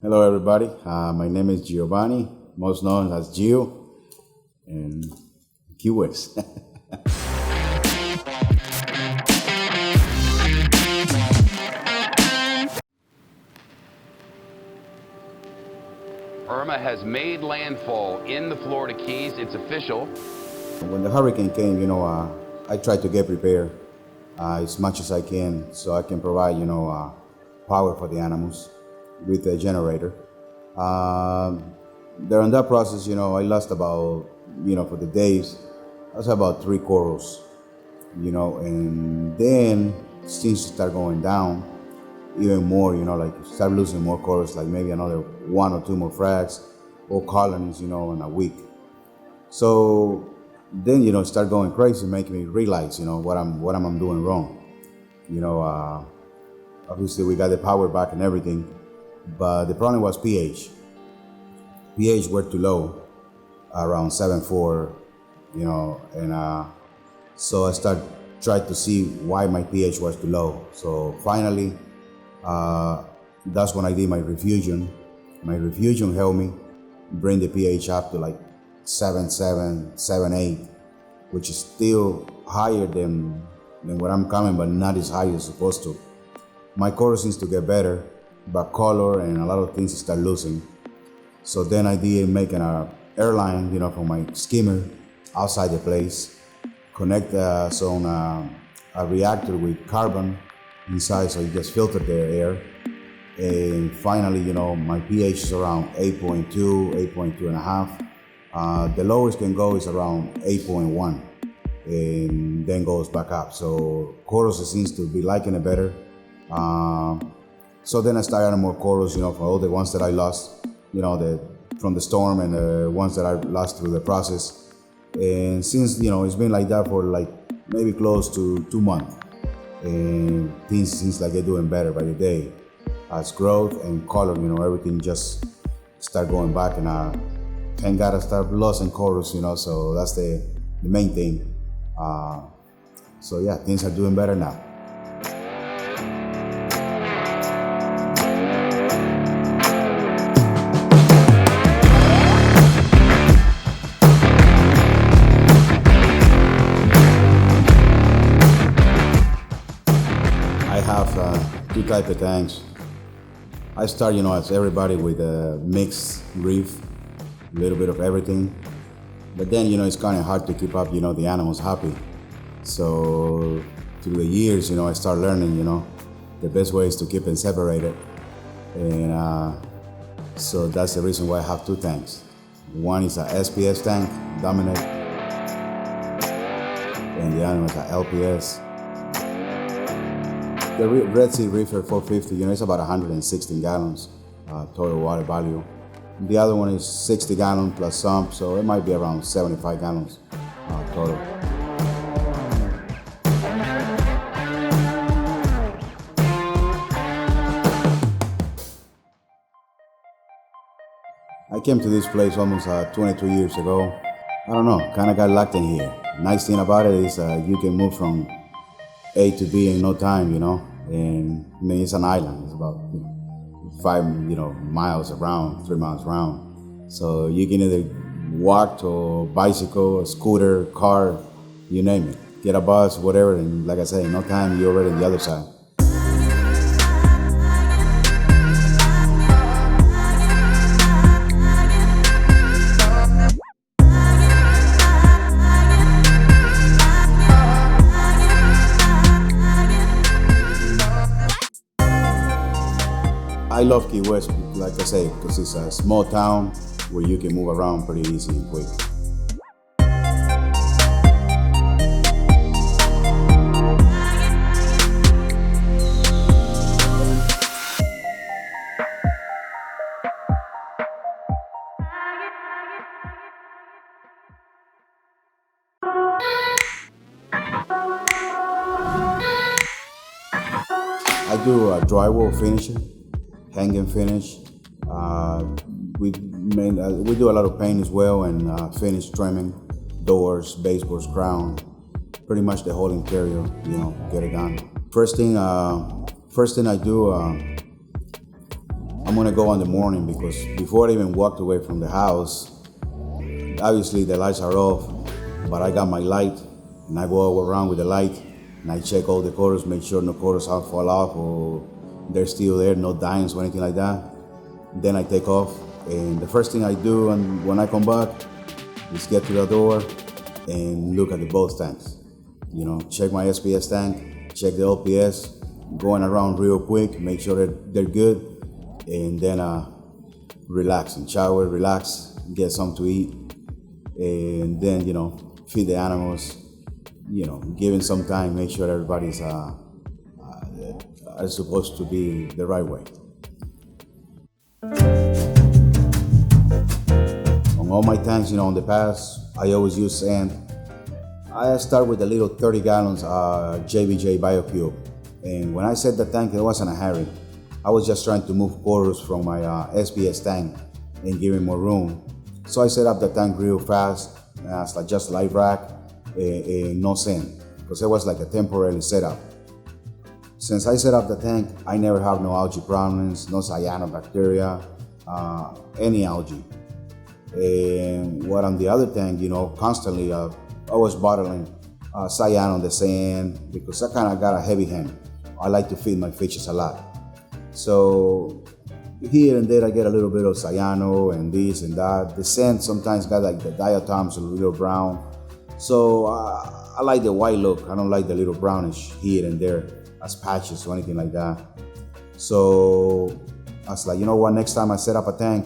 Hello, everybody. My name is Giovanni, most known as Gio, and Key West. Irma has made landfall in the Florida Keys. It's official. When the hurricane came, I tried to get prepared as much as I can so I can provide, power for the animals with a generator. During that process, I lost about, for the days, I lost about 3 corals, and then things start going down even more, like start losing more corals, like maybe another 1 or 2 more frags or colonies, in a week. So then, start going crazy, making me realize, what I'm doing wrong. Obviously we got the power back and everything, but the problem was pH. pH were too low, around 7.4, and so I tried to see why my pH was too low. So finally, that's when I did my refusion. My refusion helped me bring the pH up to like 7.7, 7.8, which is still higher than where I'm coming, but not as high as it's supposed to. My color seems to get better, but color and a lot of things start losing. So then I did make an airline, from my skimmer outside the place, connect a reactor with carbon inside, so it just filtered the air. And finally, my pH is around 8.2, 8.2 and a half. The lowest can go is around 8.1 and then goes back up. So corals seems to be liking it better. So then I started adding more corals, for all the ones that I lost, from the storm and the ones that I lost through the process. And since, it's been like that for like maybe close to 2 months. And things seems like they're doing better by the day. As growth and color, everything just start going back, and thank God I start losing corals, so that's the main thing. So yeah, things are doing better now. I have 2 types of tanks. I start, as everybody, with a mixed reef, a little bit of everything. But then, it's kind of hard to keep up, the animals happy. So through the years, I start learning, the best way is to keep them separated. And so that's the reason why I have 2 tanks. One is a SPS tank, dominant, and the other one is a LPS. The Red Sea Reefer 450, it's about 116 gallons total water value. The other one is 60 gallons plus sump, so it might be around 75 gallons total. I came to this place almost 22 years ago. I don't know, kind of got locked in here. Nice thing about it is you can move from A to B in no time, and it's an island. It's about 5 miles around, 3 miles around. So you can either walk or bicycle, a scooter, car, you name it. Get a bus, whatever, and like I say, in no time you're already on the other side. I love Key West, like I say, because it's a small town where you can move around pretty easy and quick. I do a drywall finishing, hanging finish. We do a lot of paint as well, and finish trimming, doors, baseboards, crown, pretty much the whole interior. Get it done. First thing I do, I'm gonna go in the morning because before I even walked away from the house, obviously the lights are off, but I got my light and I go around with the light and I check all the colors, make sure no colors have fall off or they're still there, no dyings or anything like that. Then I take off, and the first thing I do when I come back is get to the door and look at the both tanks. You know, check my SPS tank, check the LPS, going around real quick, make sure that they're good, and then relax and shower, relax, get something to eat, and then, you know, feed the animals, you know, giving some time, make sure everybody's are supposed to be the right way. On all my tanks, you know, in the past, I always use sand. I start with a little 30 gallons JBJ BioCube. And when I set the tank, it wasn't a hurry. I was just trying to move corals from my SPS tank and give it more room. So I set up the tank real fast, like just live rack and no sand, because it was like a temporary setup. Since I set up the tank, I never have no algae problems, no cyanobacteria, any algae. And what on the other tank, you know, constantly I was bottling cyan on the sand because I kind of got a heavy hand. I like to feed my fishes a lot. So here and there I get a little bit of cyano and this and that. The sand sometimes got like the diatoms a little brown. So I like the white look. I don't like the little brownish here and there as patches or anything like that. So I was like, you know what, next time I set up a tank,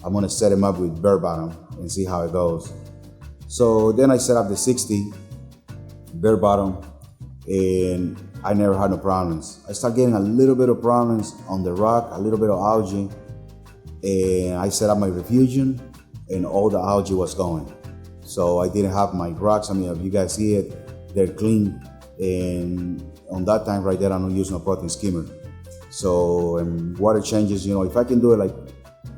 I'm gonna set him up with bare bottom and see how it goes. So then I set up the 60 bare bottom and I never had no problems. I started getting a little bit of problems on the rock, a little bit of algae, and I set up my refugium and all the algae was going. So I didn't have my rocks. I mean, if you guys see it, they're clean. And on that time right there, I don't use no protein skimmer. So water changes, you know, if I can do it like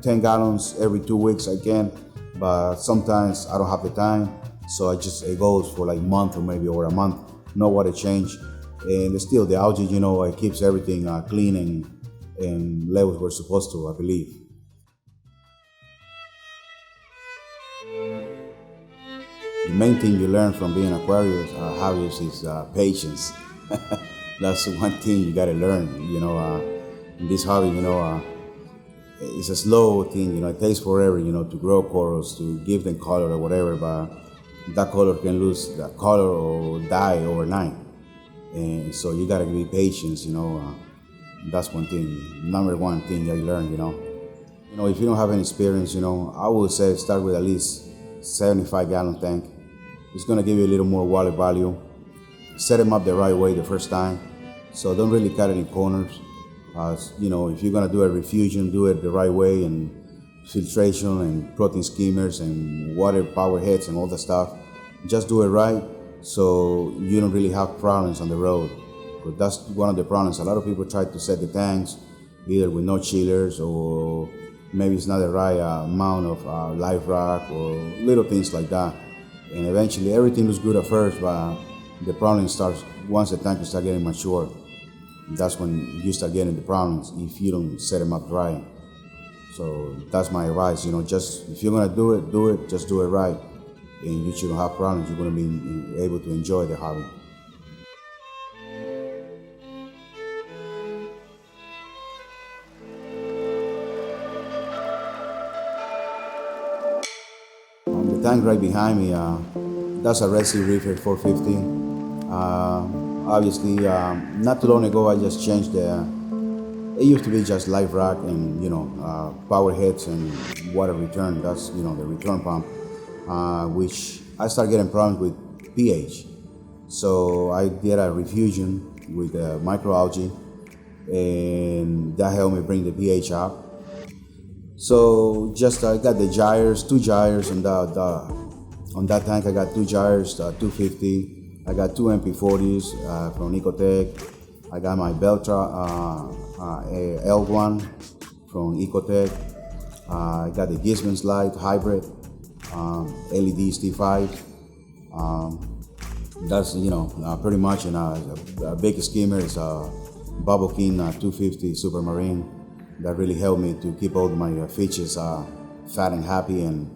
10 gallons every 2 weeks, I can, but sometimes I don't have the time. So it goes for like a month or maybe over a month, no water change. And still the algae, you know, it keeps everything clean and levels were supposed to, I believe. The main thing you learn from being an hobbyist is patience. That's one thing you gotta learn, you know, in this hobby, you know, it's a slow thing, you know, it takes forever, you know, to grow corals, to give them color or whatever, but that color can lose that color or die overnight. And so you gotta be patient, you know, that's one thing, number one thing I learned, you know. You know, if you don't have any experience, you know, I would say start with at least 75 gallon tank. It's gonna give you a little more water value. Set them up the right way the first time. So don't really cut any corners. You know, if you're gonna do a refugium, do it the right way, and filtration and protein skimmers and water power heads and all that stuff. Just do it right so you don't really have problems on the road. But that's one of the problems. A lot of people try to set the tanks either with no chillers or maybe it's not the right amount of live rock or little things like that. And eventually everything looks good at first, but the problem starts once the tank starts getting mature. That's when you start getting the problems if you don't set them up right. So that's my advice, you know, just if you're gonna do it, just do it right. And you shouldn't have problems, you're gonna be able to enjoy the hobby. On the tank right behind me, that's a Red Sea Reef 450. Obviously, not too long ago, I just changed it used to be just live rock and, you know, power heads and water return. That's, you know, the return pump, which I started getting problems with pH. So I did a refugium with microalgae, and that helped me bring the pH up. So just I got the gyres, 2 gyres on that tank. I got 2 gyres, 250. I got 2 MP40s from Ecotech. I got my Beltra L1 from Ecotech. I got the Gizman's Light Hybrid LEDs T5. That's, you know, pretty much a big skimmer is a Bubble King 250 Supermarine. that really helped me to keep all my fishes fat and happy and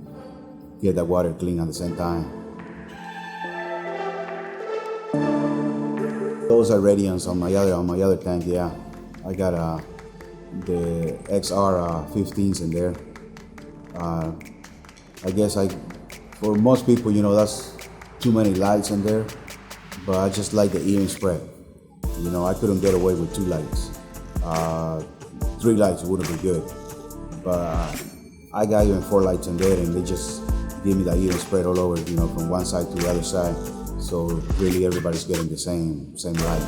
get that water clean at the same time. Those are radiants on my other tank. Yeah, I got the XR 15s in there. I guess for most people, you know, that's too many lights in there, but I just like the even spread. You know, I couldn't get away with 2 lights. 3 lights would have been good, but I got even 4 lights in there, and they just give me that even spread all over, you know, from one side to the other side. So really everybody's getting the same light.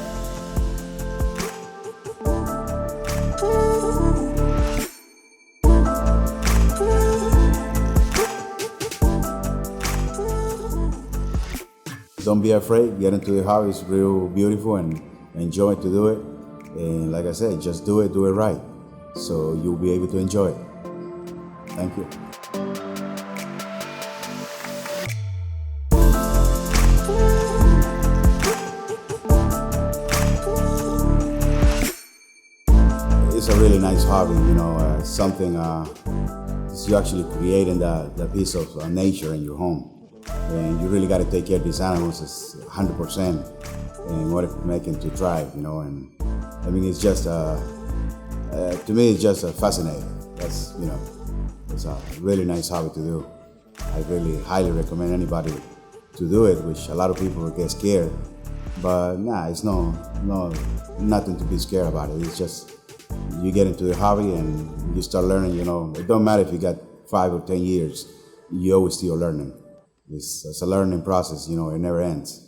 Don't be afraid, get into the hobby. It's real beautiful and enjoy to do it. And like I said, just do it right. So you'll be able to enjoy it. Thank you. It's a really nice hobby, you know, something you're actually creating the piece of nature in your home. And you really got to take care of these animals 100% in order to make them to thrive, you know. And I mean, it's just, to me, it's just fascinating. That's, you know, it's a really nice hobby to do. I really highly recommend anybody to do it, which a lot of people get scared. But nah, it's nothing to be scared about it. It's just, you get into the hobby and you start learning, you know. It don't matter if you got 5 or 10 years, you always still learning. It's a learning process, you know, it never ends.